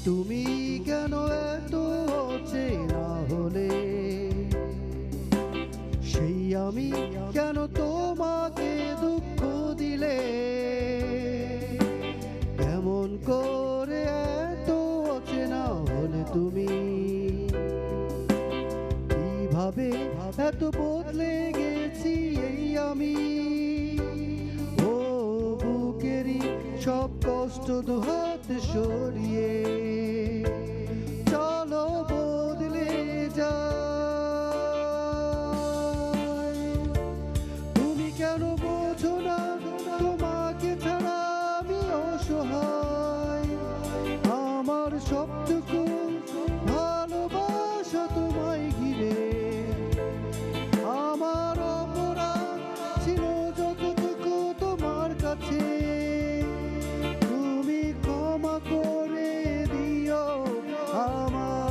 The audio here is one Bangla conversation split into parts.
তুমি কেন এত অচেনা হলে, সেই আমি কেন তোমাকে দুঃখ দিলে, কেমন করে এত অচেনা হলে তুমি, কিভাবে এত বদলে গেছি এই আমি। ও বুকেরই সব কষ্ট দুহাত সরিয়ে চলো বদলে যাই। তুমি কেন বোঝো না তোমাকে ছাড়া আমি অসহায়, আমার সবটুকু ভালোবাসা তোমায় ঘিরে, আমার অপরাধ ছিল যতটুকু তোমার কাছে, তুমি ক্ষমা করে দিও আমায়।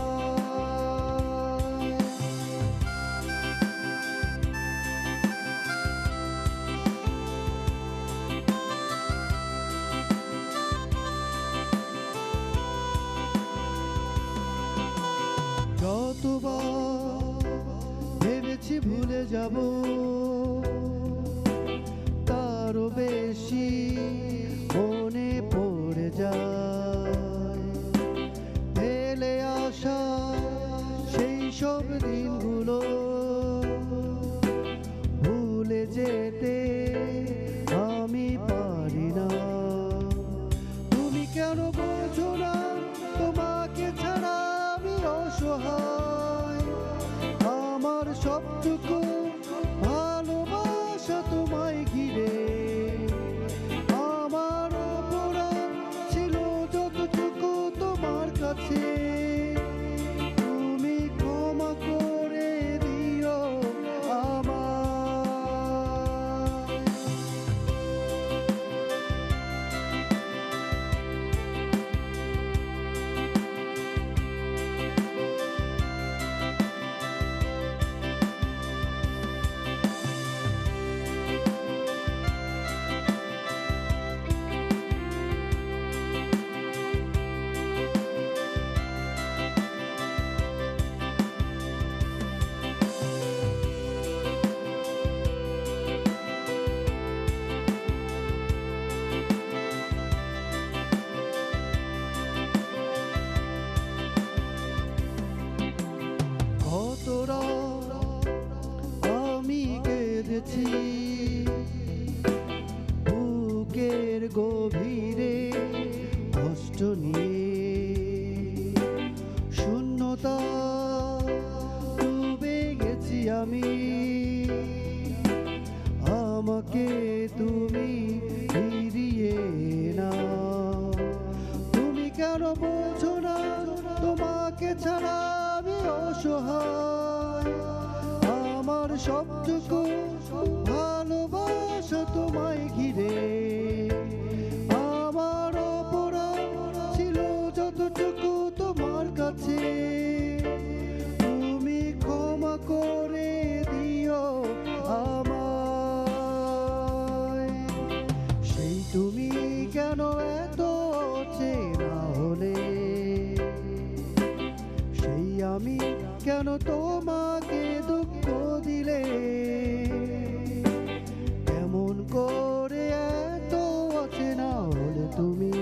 যতবার ভেবেছি ভুলে যাব, তারও বেশি মনে পড়ে যায় ফেলে আসা সেই সব দিনগুলো, ভুলে যেতে আমি পারি না। তুমি কেন বোঝো না তোমাকে ছাড়া আমি অসহায়, আমার সবটুকু ভালোবাসা তোমায় ঘিরে, আমার অপরাধ ছিল যতটুকু তোমার কাছে, তুমি ক্ষমা করে দিও আমায়। কত রাত আমি কেঁদেছি বুকের গভীরে কষ্ট নিয়ে, শূন্যতা ডুবে গেছি আমি, আমাকে তুমি ফিরিয়ে নাও। তুমি কেন বোঝো না তোমাকে ছাড়া আমি অসহায়, আমার সবটুকু ভালোবাসা তোমায় ঘিরে, আমার অপরাধ ছিল যতটুকু তোমার কাছে, তুমি ক্ষমা করে দিও আমায়। সেই তুমি কেন এত অচেনা হলে, সেই আমি কেন তোমাকে দুঃখ দিলে, কেমন করে এত অচেনা হলে তুমি,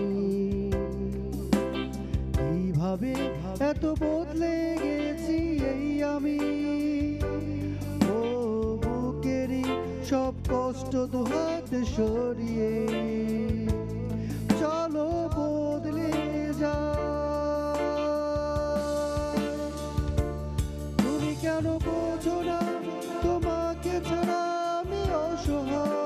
কিভাবে এত বদলে গেছি এই আমি। ও বুকেরই সব কষ্ট দুহাত সরিয়ে চলো বদলে যাই। তুমি কেন বোঝো না তোমাকে ছাড়া আমি অসহায়,